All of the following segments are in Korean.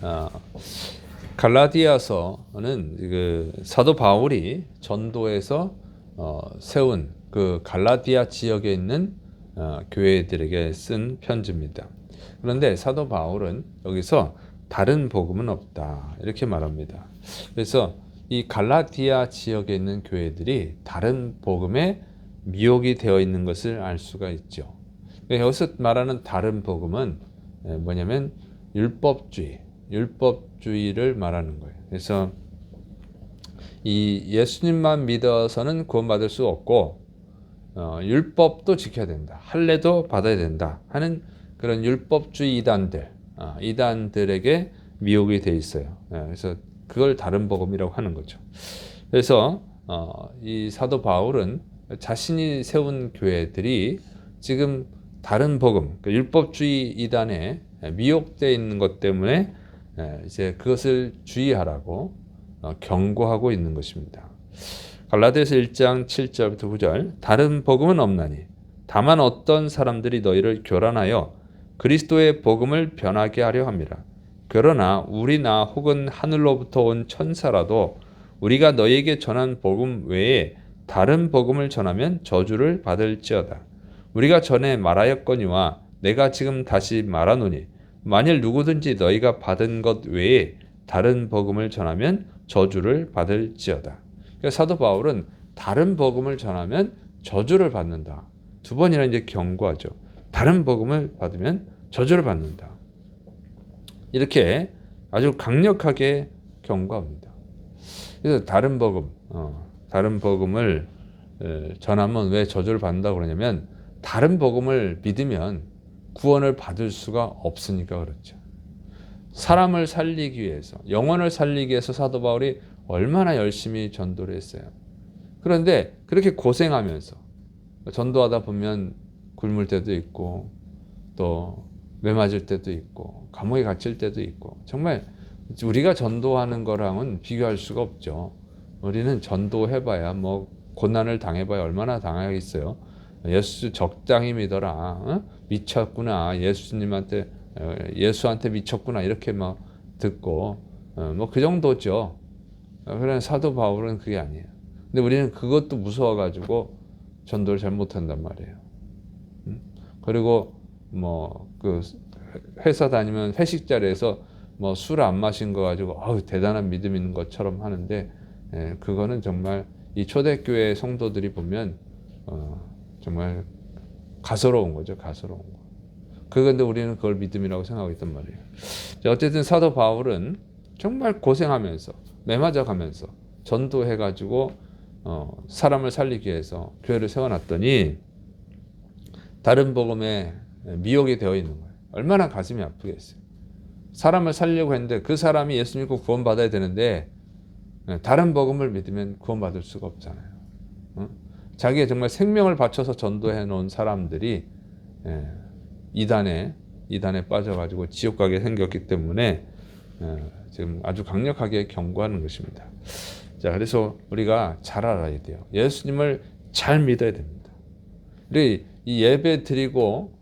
어, 갈라디아서는 그 사도 바울이 전도에서 세운 그 갈라디아 지역에 있는 교회들에게 쓴 편지입니다. 그런데 사도 바울은 여기서 다른 복음은 없다 이렇게 말합니다. 그래서 이 갈라디아 지역에 있는 교회들이 다른 복음에 미혹이 되어 있는 것을 알 수가 있죠. 여기서 말하는 다른 복음은 뭐냐면 율법주의를 말하는 거예요. 그래서 이 예수님만 믿어서는 구원받을 수 없고 율법도 지켜야 된다. 할례도 받아야 된다 하는 그런 율법주의 이단들에게 미혹이 돼 있어요. 그래서 그걸 다른 복음이라고 하는 거죠. 그래서 이 사도 바울은 자신이 세운 교회들이 지금 다른 복음, 율법주의 이단에 미혹되어 있는 것 때문에 이제 그것을 주의하라고 경고하고 있는 것입니다. 갈라디아서 1장 7절부터 9절 다른 복음은 없나니 다만 어떤 사람들이 너희를 교란하여 그리스도의 복음을 변하게 하려 함이라. 그러나 우리나 혹은 하늘로부터 온 천사라도 우리가 너희에게 전한 복음 외에 다른 복음을 전하면 저주를 받을지어다. 우리가 전에 말하였거니와 내가 지금 다시 말하노니 만일 누구든지 너희가 받은 것 외에 다른 복음을 전하면 저주를 받을지어다. 그러니까 사도 바울은 다른 복음을 전하면 저주를 받는다. 두 번이나 이제 경고하죠. 다른 복음을 받으면 저주를 받는다. 이렇게 아주 강력하게 경고합니다. 그래서 다른 복음을 전하면 왜 저주를 받는다고 그러냐면 다른 복음을 믿으면 구원을 받을 수가 없으니까 그렇죠. 사람을 살리기 위해서, 영혼을 살리기 위해서 사도 바울이 얼마나 열심히 전도를 했어요. 그런데 그렇게 고생하면서 전도하다 보면 굶을 때도 있고 또 매맞을 때도 있고 감옥에 갇힐 때도 있고 정말 우리가 전도하는 거랑은 비교할 수가 없죠. 우리는 전도해봐야 뭐 고난을 당해봐야 얼마나 당하겠어요. 예수 적당히 믿어라. 미쳤구나. 예수한테 미쳤구나. 이렇게 막 듣고 뭐 그 정도죠. 그러나 사도 바울은 그게 아니에요. 근데 우리는 그것도 무서워가지고 전도를 잘 못한단 말이에요. 그리고 뭐 그 회사 다니면 회식 자리에서 뭐 술 안 마신 거 가지고 대단한 믿음 있는 것처럼 하는데 그거는 정말 이 초대교회 성도들이 보면 정말 가소로운 거죠. 가소로운 거. 그런데 우리는 그걸 믿음이라고 생각하고 있단 말이에요. 어쨌든 사도 바울은 정말 고생하면서 매맞아가면서 전도해가지고 사람을 살리기 위해서 교회를 세워놨더니 다른 복음에 미혹이 되어 있는 거예요. 얼마나 가슴이 아프겠어요. 사람을 살려고 했는데 그 사람이 예수 믿고 구원받아야 되는데 다른 복음을 믿으면 구원받을 수가 없잖아요. 자기의 정말 생명을 바쳐서 전도해 놓은 사람들이 이단에 빠져가지고 지옥 가게 생겼기 때문에 지금 아주 강력하게 경고하는 것입니다. 자, 그래서 우리가 잘 알아야 돼요. 예수님을 잘 믿어야 됩니다. 우리 이 예배 드리고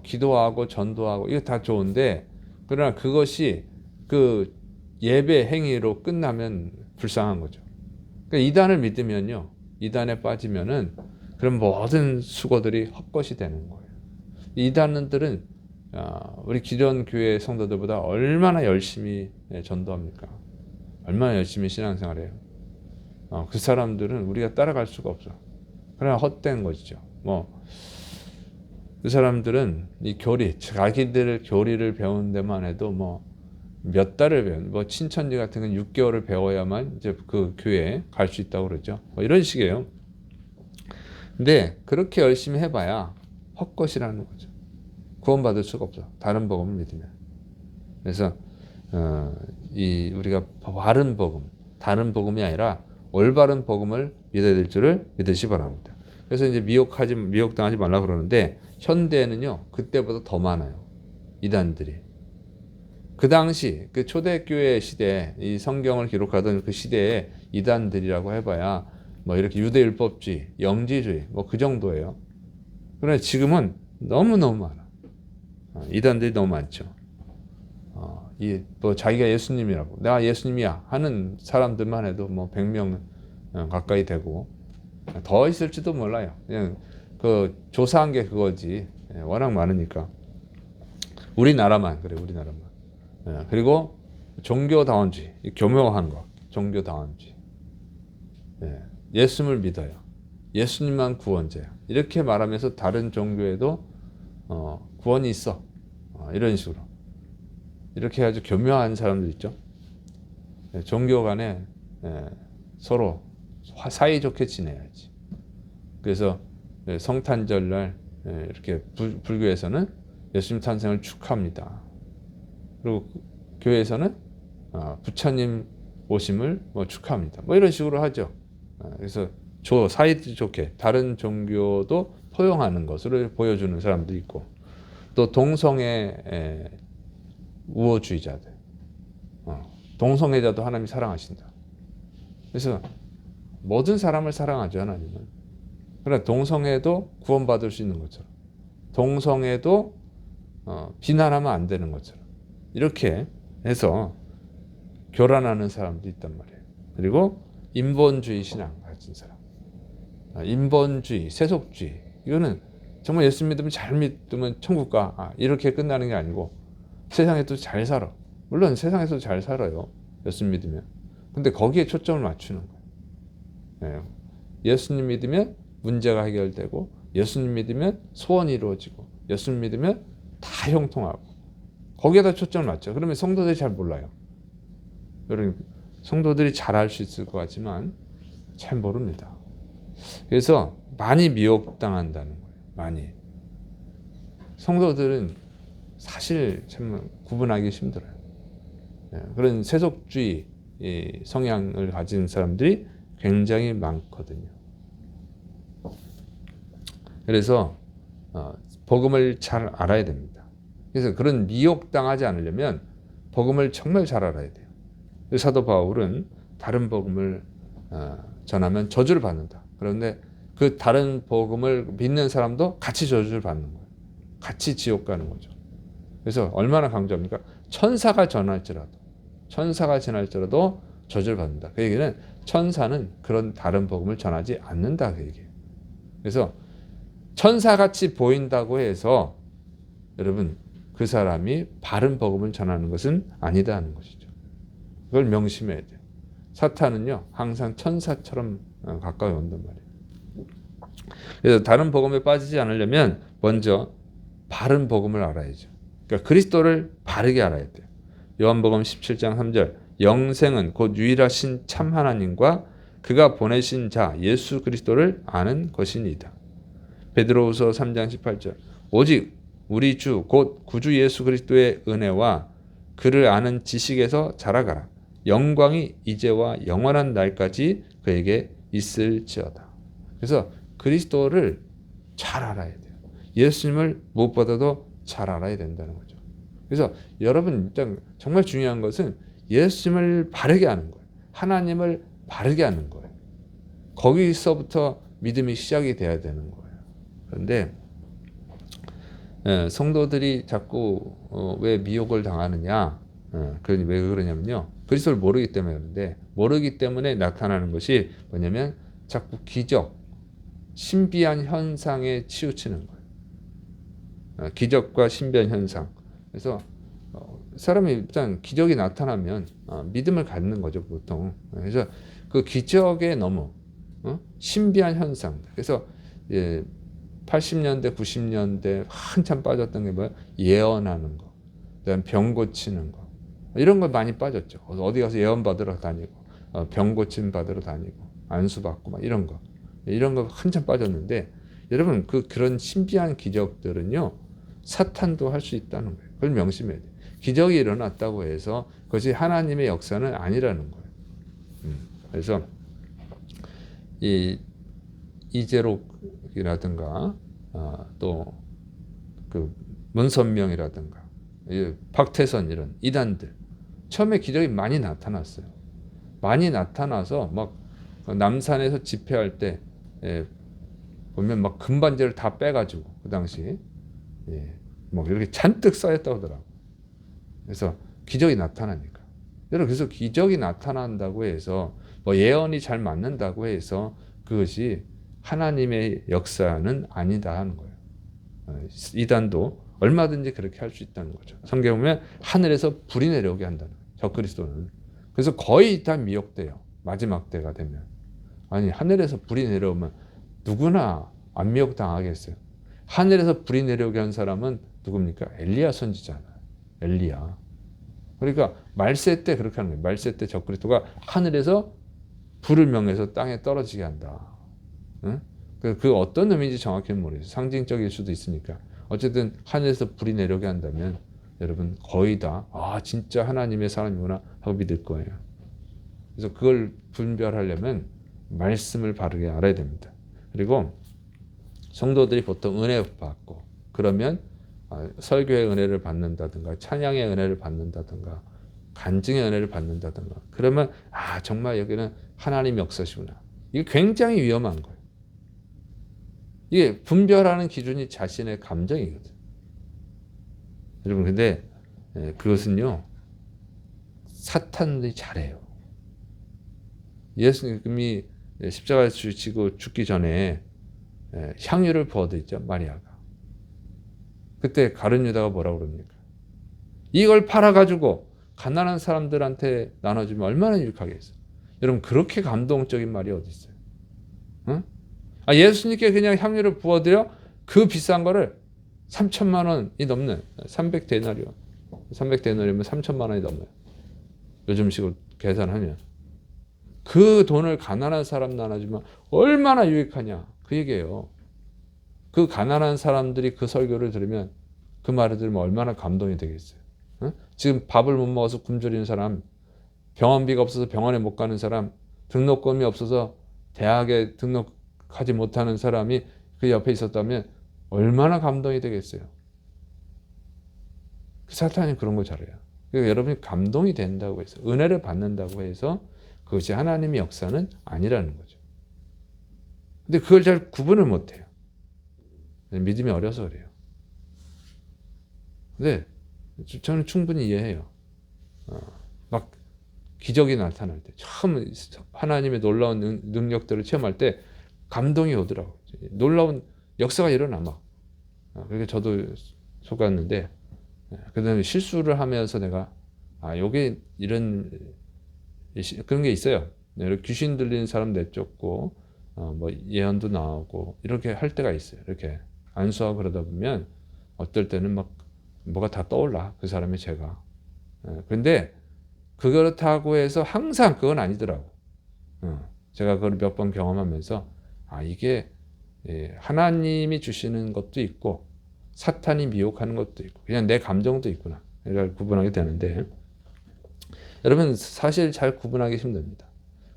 기도하고 전도하고 이거 다 좋은데 그러나 그것이 그 예배 행위로 끝나면 불쌍한 거죠. 그러니까 이단을 믿으면요, 이단에 빠지면은 그런 모든 수고들이 헛것이 되는 거예요. 이단들은 우리 기존 교회 성도들보다 얼마나 열심히 전도합니까? 얼마나 열심히 신앙생활해요. 그 사람들은 우리가 따라갈 수가 없어. 그러나 헛된 것이죠. 그 사람들은 이 자기들 교리를 배우는 데만 해도 몇 달을 배운, 친천지 같은 건 6개월을 배워야만 이제 그 교회에 갈 수 있다고 그러죠. 이런 식이에요. 근데 그렇게 열심히 해봐야 헛것이라는 거죠. 구원받을 수가 없어. 다른 복음을 믿으면. 그래서 우리가 바른 복음, 다른 복음이 아니라 올바른 복음을 믿어야 될 줄을 믿으시 바랍니다. 그래서 이제 미혹당하지 말라 그러는데 현대에는요 그때보다 더 많아요. 이단들이. 그 당시 그 초대교회 시대, 이 성경을 기록하던 그 시대에 이단들이라고 해봐야 이렇게 유대율법주의, 영지주의 그 정도예요. 그러나 지금은 너무너무 많아. 이단들이 너무 많죠. 뭐 자기가 예수님이라고 내가 예수님이야 하는 사람들만 해도 뭐 100명 가까이 되고 더 있을지도 몰라요. 그냥 그 조사한 게 그거지. 워낙 많으니까. 우리나라만 그래, 우리나라만. 그리고 종교다원주의, 교묘한 거, 종교다원주의. 예수님을 믿어요. 예수님만 구원자야. 이렇게 말하면서 다른 종교에도 구원이 있어. 이런 식으로. 이렇게 해가지고 교묘한 사람들 있죠. 종교 간에 서로 사이좋게 지내야지. 그래서 성탄절날 이렇게 불교에서는 예수님 탄생을 축하합니다. 그리고 교회에서는 부처님 오심을 뭐 축하합니다. 뭐 이런 식으로 하죠. 그래서 사이좋게 다른 종교도 포용하는 것을 보여주는 사람도 있고, 또 동성애 우호주의자들, 동성애자도 하나님이 사랑하신다. 그래서 모든 사람을 사랑하죠, 하나님은. 그러나 동성애도 구원받을 수 있는 것처럼, 동성애도 비난하면 안 되는 것처럼, 이렇게 해서 교란하는 사람도 있단 말이에요. 그리고 인본주의 신앙 가진 사람, 인본주의, 세속주의, 이거는 정말 예수 믿으면 잘 믿으면 천국 가, 이렇게 끝나는 게 아니고 세상에도 잘 살아. 물론 세상에서도 잘 살아요, 예수 믿으면. 근데 거기에 초점을 맞추는 거예요. 예수님 믿으면 문제가 해결되고, 예수님 믿으면 소원이 이루어지고, 예수님 믿으면 다 형통하고, 거기에다 초점을 맞춰. 그러면 성도들이 잘 몰라요. 여러분, 성도들이 잘 알 수 있을 것 같지만 잘 모릅니다. 그래서 많이 미혹당한다는 거예요. 많이. 성도들은 사실 참 구분하기 힘들어요. 그런 세속주의 성향을 가진 사람들이 굉장히 많거든요. 그래서 복음을 잘 알아야 됩니다. 그래서 그런 미혹당하지 않으려면 복음을 정말 잘 알아야 돼요. 사도 바울은 다른 복음을 전하면 저주를 받는다. 그런데 그 다른 복음을 믿는 사람도 같이 저주를 받는 거예요. 같이 지옥 가는 거죠. 그래서 얼마나 강조합니까? 천사가 지날지라도 저주를 받는다. 그 얘기는 천사는 그런 다른 복음을 전하지 않는다, 그 얘기예요. 그래서 천사같이 보인다고 해서 여러분, 그 사람이 바른 복음을 전하는 것은 아니다 하는 것이죠. 그걸 명심해야 돼요. 사탄은요, 항상 천사처럼 가까이 온단 말이에요. 그래서 다른 복음에 빠지지 않으려면 먼저 바른 복음을 알아야죠. 그러니까 그리스도를 바르게 알아야 돼요. 요한복음 17장 3절, 영생은 곧 유일하신 참 하나님과 그가 보내신 자 예수 그리스도를 아는 것이니이다. 베드로후서 3장 18절, 오직 우리 주 곧 구주 예수 그리스도의 은혜와 그를 아는 지식에서 자라가라. 영광이 이제와 영원한 날까지 그에게 있을지어다. 그래서 그리스도를 잘 알아야 돼요. 예수님을 무엇보다도 잘 알아야 된다는 거죠. 그래서 여러분, 일단 정말 중요한 것은 예수님을 바르게 아는 거예요. 하나님을 바르게 아는 거예요. 거기서부터 믿음이 시작이 돼야 되는 거예요. 그런데 성도들이 자꾸 왜 미혹을 당하느냐? 왜 그러냐면요, 그리스도를 모르기 때문에. 그런데 모르기 때문에 나타나는 것이 뭐냐면 자꾸 기적, 신비한 현상에 치우치는 거예요. 기적과 신비한 현상. 그래서 사람이 일단 기적이 나타나면 믿음을 갖는 거죠, 보통. 그래서 그 기적에 너무 신비한 현상. 그래서 80년대, 90년대 한참 빠졌던 게 뭐야? 예언하는 거, 그다음 병 고치는 거, 이런 거 많이 빠졌죠. 어디 가서 예언 받으러 다니고, 병 고침 받으러 다니고, 안수 받고 막 이런 거 한참 빠졌는데, 여러분, 그런 신비한 기적들은요, 사탄도 할 수 있다는 거예요. 그걸 명심해야 돼요. 기적이 일어났다고 해서 그것이 하나님의 역사는 아니라는 거예요. 그래서 이재록이라든가 또 그 문선명이라든가 박태선, 이런 이단들 처음에 기적이 많이 나타났어요. 많이 나타나서 막 남산에서 집회할 때 보면 막 금반지를 다 빼가지고, 그 당시 뭐 이렇게 잔뜩 쌓였다고 하더라고. 그래서 기적이 나타나니까. 여러분, 그래서 기적이 나타난다고 해서 뭐 예언이 잘 맞는다고 해서 그것이 하나님의 역사는 아니다 하는 거예요. 이단도 얼마든지 그렇게 할 수 있다는 거죠. 성경에 보면 하늘에서 불이 내려오게 한다는 거예요. 적그리스도는. 그래서 거의 다 미혹돼요. 마지막 때가 되면. 아니, 하늘에서 불이 내려오면 누구나 안 미혹당하겠어요. 하늘에서 불이 내려오게 한 사람은 누굽니까? 엘리야 선지자잖아요. 엘리야. 그러니까 말세 때 그렇게 하는 거예요. 말세 때 적그리스도가 하늘에서 불을 명해서 땅에 떨어지게 한다. 응? 그 어떤 의미인지 정확히는 모르겠어요. 상징적일 수도 있으니까. 어쨌든 하늘에서 불이 내려오게 한다면 여러분 거의 다 진짜 하나님의 사람이구나 하고 믿을 거예요. 그래서 그걸 분별하려면 말씀을 바르게 알아야 됩니다. 그리고 성도들이 보통 은혜 받고 그러면 설교의 은혜를 받는다든가 찬양의 은혜를 받는다든가 간증의 은혜를 받는다든가 그러면 정말 여기는 하나님 역사시구나. 이게 굉장히 위험한 거예요. 이게 분별하는 기준이 자신의 감정이거든. 여러분 근데 그것은요 사탄들이 잘해요. 예수님이 십자가에 지고 죽기 전에 향유를 부어드렸죠, 마리아가. 그때 가룟 유다가 뭐라고 그럽니까? 이걸 팔아가지고 가난한 사람들한테 나눠주면 얼마나 유익하겠어요. 여러분 그렇게 감동적인 말이 어디 있어요? 응? 예수님께 그냥 향유를 부어드려 그 비싼 거를 3천만 원이 넘는 300데나리온 300데나리온이면 3천만 원이 넘어요. 요즘식으로 계산하면 그 돈을 가난한 사람 나눠주면 얼마나 유익하냐 그 얘기예요. 그 가난한 사람들이 그 설교를 들으면 그 말을 들으면 얼마나 감동이 되겠어요. 응? 지금 밥을 못 먹어서 굶주리는 사람, 병원비가 없어서 병원에 못 가는 사람, 등록금이 없어서 대학에 등록하지 못하는 사람이 그 옆에 있었다면 얼마나 감동이 되겠어요. 사탄이 그런 거 잘해요. 그러니까 여러분이 감동이 된다고 해서 은혜를 받는다고 해서 그것이 하나님의 역사는 아니라는 거죠. 근데 그걸 잘 구분을 못해요. 믿음이 어려서 그래요. 근데 저는 충분히 이해해요. 막 기적이 나타날 때 처음 하나님의 놀라운 능력들을 체험할 때 감동이 오더라고요. 놀라운 역사가 일어나 막. 그러니까 저도 속았는데 그 다음에 실수를 하면서 내가 요게 이런 그런 게 있어요. 귀신 들리는 사람 내쫓고 뭐 예언도 나오고 이렇게 할 때가 있어요. 이렇게 안수하고 그러다 보면 어떨 때는 막 뭐가 다 떠올라 그 사람의 죄가. 그런데 그렇다고 해서 항상 그건 아니더라고. 제가 그걸 몇 번 경험하면서 이게 하나님이 주시는 것도 있고 사탄이 미혹하는 것도 있고 그냥 내 감정도 있구나. 이걸 구분하게 되는데 여러분 사실 잘 구분하기 힘듭니다.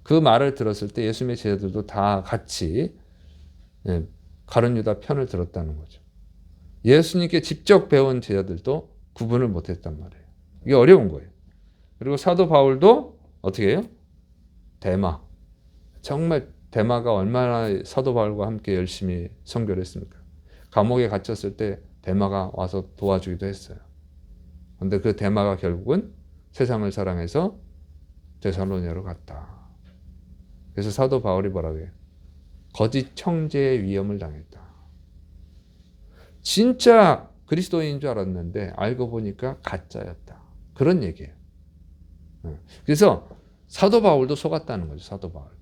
그 말을 들었을 때 예수님의 제자들도 다 같이 가룟 유다 편을 들었다는 거죠. 예수님께 직접 배운 제자들도 구분을 못했단 말이에요. 이게 어려운 거예요. 그리고 사도 바울도 어떻게 해요? 데마. 정말 데마가 얼마나 사도 바울과 함께 열심히 선교를 했습니까? 감옥에 갇혔을 때 데마가 와서 도와주기도 했어요. 그런데 그 데마가 결국은 세상을 사랑해서 데살로니가로 갔다. 그래서 사도 바울이 뭐라고 해요? 거짓 청제의 위험을 당했다. 진짜 그리스도인인 줄 알았는데 알고 보니까 가짜였다. 그런 얘기예요. 그래서 사도 바울도 속았다는 거죠. 사도 바울도.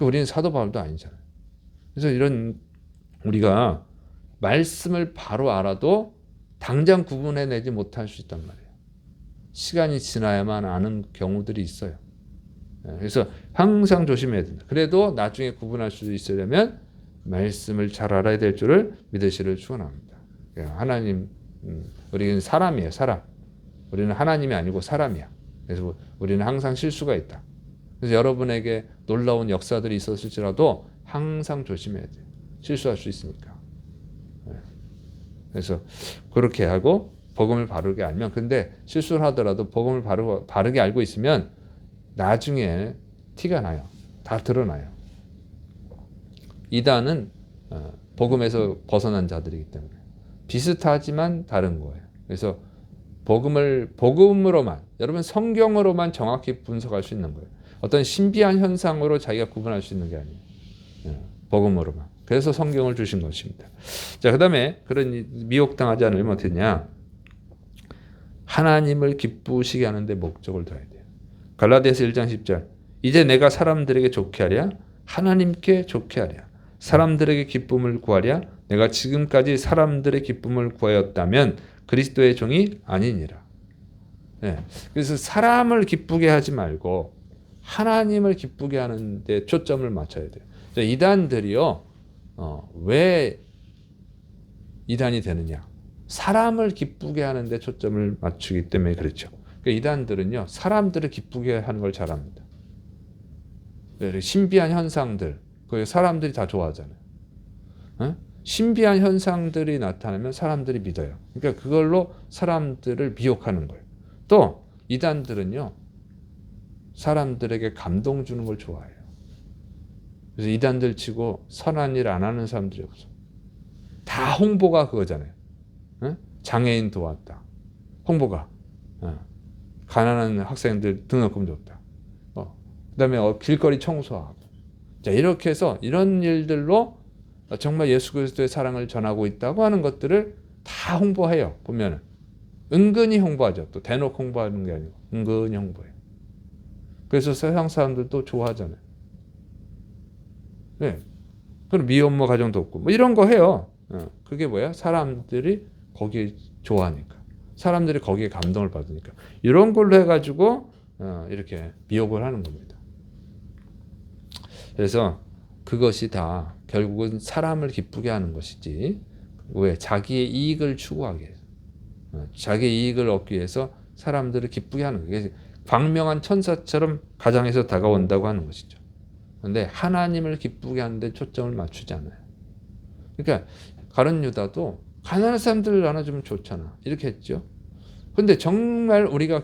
우리는 사도 바울도 아니잖아요. 그래서 이런 우리가 말씀을 바로 알아도 당장 구분해내지 못할 수 있단 말이에요. 시간이 지나야만 아는 경우들이 있어요. 그래서 항상 조심해야 된다. 그래도 나중에 구분할 수 있으려면 말씀을 잘 알아야 될 줄을 믿으시를 축원합니다. 하나님, 우리는 사람이에요. 사람. 우리는 하나님이 아니고 사람이야. 그래서 우리는 항상 실수가 있다. 그래서 여러분에게 놀라운 역사들이 있었을지라도 항상 조심해야 돼요. 실수할 수 있으니까. 그래서 그렇게 하고 복음을 바르게 알면, 근데 실수를 하더라도 복음을 바르게 알고 있으면 나중에 티가 나요. 다 드러나요. 이단은 복음에서 벗어난 자들이기 때문에 비슷하지만 다른 거예요. 그래서 복음으로만, 여러분 성경으로만 정확히 분석할 수 있는 거예요. 어떤 신비한 현상으로 자기가 구분할 수 있는 게 아니에요. 복음으로만. 그래서 성경을 주신 것입니다. 자, 그다음에 그런 미혹당하지 않으려면 어떻냐? 하나님을 기쁘시게 하는데 목적을 둬야 돼요. 갈라디아서 1장 10절. 이제 내가 사람들에게 좋게 하랴 하나님께 좋게 하랴 사람들에게 기쁨을 구하랴 내가 지금까지 사람들의 기쁨을 구하였다면 그리스도의 종이 아니니라. 네. 그래서 사람을 기쁘게 하지 말고 하나님을 기쁘게 하는 데 초점을 맞춰야 돼요. 이단들이요. 왜 이단이 되느냐? 사람을 기쁘게 하는 데 초점을 맞추기 때문에 그렇죠. 그러니까 이단들은요. 사람들을 기쁘게 하는 걸 잘합니다. 신비한 현상들, 그 사람들이 다 좋아하잖아요. 신비한 현상들이 나타나면 사람들이 믿어요. 그러니까 그걸로 사람들을 미혹하는 거예요. 또 이단들은요. 사람들에게 감동 주는 걸 좋아해요. 그래서 이단들 치고 선한 일 안 하는 사람들이 없어. 다 홍보가 그거잖아요. 장애인 도왔다. 홍보가. 가난한 학생들 등록금 줬다. 그다음에 길거리 청소하고. 자, 이렇게 해서 이런 일들로 정말 예수 그리스도의 사랑을 전하고 있다고 하는 것들을 다 홍보해요. 보면은 은근히 홍보하죠. 또 대놓고 홍보하는 게 아니고 은근히 홍보해요. 그래서 세상 사람들도 좋아하잖아요. 네. 그럼 미혼모 가정도 없고 뭐 이런 거 해요. 그게 뭐야? 사람들이 거기에 좋아하니까. 사람들이 거기에 감동을 받으니까. 이런 걸로 해가지고 이렇게 미혹을 하는 겁니다. 그래서 그것이 다 결국은 사람을 기쁘게 하는 것이지. 왜? 자기의 이익을 추구하게 해서. 자기의 이익을 얻기 위해서 사람들을 기쁘게 하는 거예요. 광명한 천사처럼 가장에서 다가온다고 하는 것이죠. 그런데 하나님을 기쁘게 하는데 초점을 맞추지 않아요. 그러니까 가룟 유다도 가난한 사람들을 나눠주면 좋잖아. 이렇게 했죠. 근데 정말 우리가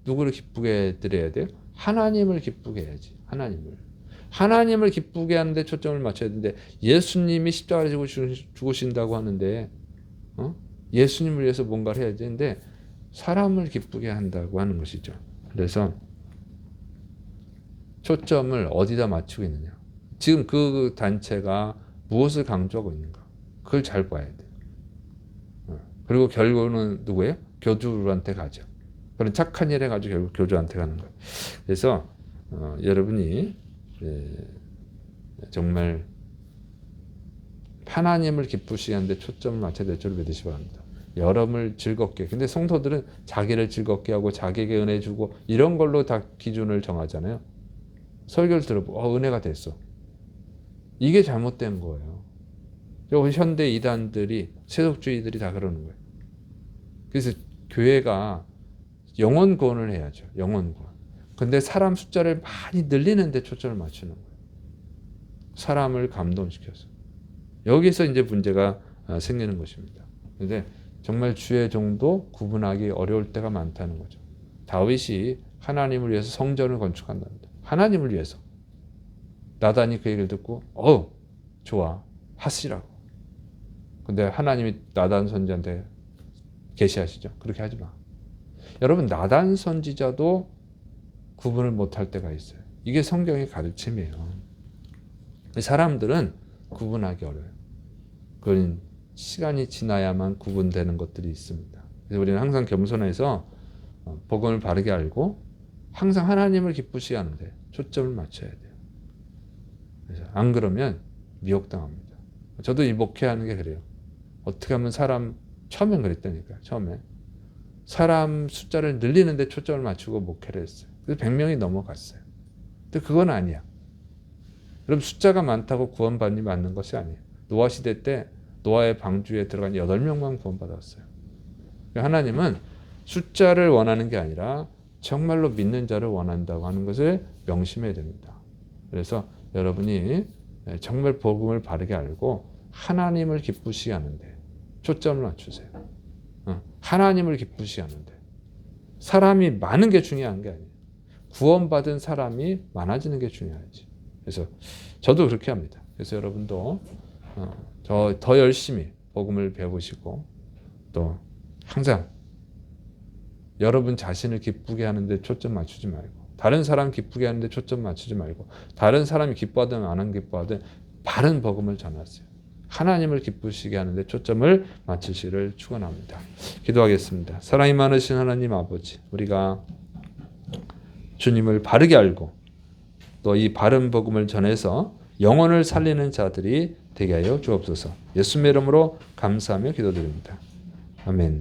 누구를 기쁘게 드려야 돼요? 하나님을 기쁘게 해야지. 하나님을 기쁘게 하는데 초점을 맞춰야 되는데 예수님이 십자가를 죽으신다고 하는데 예수님을 위해서 뭔가를 해야 되는데 사람을 기쁘게 한다고 하는 것이죠. 그래서 초점을 어디다 맞추고 있느냐. 지금 그 단체가 무엇을 강조하고 있는가. 그걸 잘 봐야 돼요. 그리고 결국은 누구예요? 교주한테 가죠. 그런 착한 일 해가지고 결국 교주한테 가는 거예요. 그래서 여러분이 정말 하나님을 기쁘시게 하는데 초점을 맞춰야 될 줄 믿으시기 바랍니다. 여러분을 즐겁게. 근데 성도들은 자기를 즐겁게 하고 자기에게 은혜 주고 이런 걸로 다 기준을 정하잖아요. 설교를 들어보고 은혜가 됐어. 이게 잘못된 거예요. 현대 이단들이 세속주의들이 다 그러는 거예요. 그래서 교회가 영혼 구원을 해야죠. 영혼 구원. 근데 사람 숫자를 많이 늘리는 데 초점을 맞추는 거예요. 사람을 감동시켜서. 여기서 이제 문제가 생기는 것입니다. 근데 정말 주의 종도 구분하기 어려울 때가 많다는 거죠. 다윗이 하나님을 위해서 성전을 건축한답니다. 하나님을 위해서. 나단이 그 얘기를 듣고 좋아. 하시라고. 근데 하나님이 나단 선지자한테 계시하시죠. 그렇게 하지 마. 여러분 나단 선지자도 구분을 못할 때가 있어요. 이게 성경의 가르침이에요. 사람들은 구분하기 어려워요. 그건 시간이 지나야만 구분되는 것들이 있습니다. 그래서 우리는 항상 겸손해서 복음을 바르게 알고 항상 하나님을 기쁘시게 하는데 초점을 맞춰야 돼요. 그래서 안 그러면 미혹당합니다. 저도 이 목회하는 게 그래요. 어떻게 하면 처음엔 그랬다니까요. 처음에 사람 숫자를 늘리는데 초점을 맞추고 목회를 했어요. 그래서 100명이 넘어갔어요. 근데 그건 아니야. 그럼 숫자가 많다고 구원받니 맞는 것이 아니에요. 노아 시대 때 노아의 방주에 들어간 8명만 구원받았어요. 하나님은 숫자를 원하는 게 아니라 정말로 믿는 자를 원한다고 하는 것을 명심해야 됩니다. 그래서 여러분이 정말 복음을 바르게 알고 하나님을 기쁘시게 하는데 초점을 맞추세요. 하나님을 기쁘시게 하는데 사람이 많은 게 중요한 게 아니에요. 구원받은 사람이 많아지는 게 중요하지. 그래서 저도 그렇게 합니다. 그래서 여러분도 더 열심히 복음을 배우시고 또 항상 여러분 자신을 기쁘게 하는데 초점 맞추지 말고, 다른 사람 기쁘게 하는데 초점 맞추지 말고, 다른 사람이 기뻐하든 안 기뻐하든 바른 복음을 전하세요. 하나님을 기쁘시게 하는데 초점을 맞추시를 축원합니다. 기도하겠습니다. 사랑이 많으신 하나님 아버지, 우리가 주님을 바르게 알고 또 이 바른 복음을 전해서 영혼을 살리는 자들이 되게 하여 주옵소서. 예수님의 이름으로 감사하며 기도드립니다. 아멘.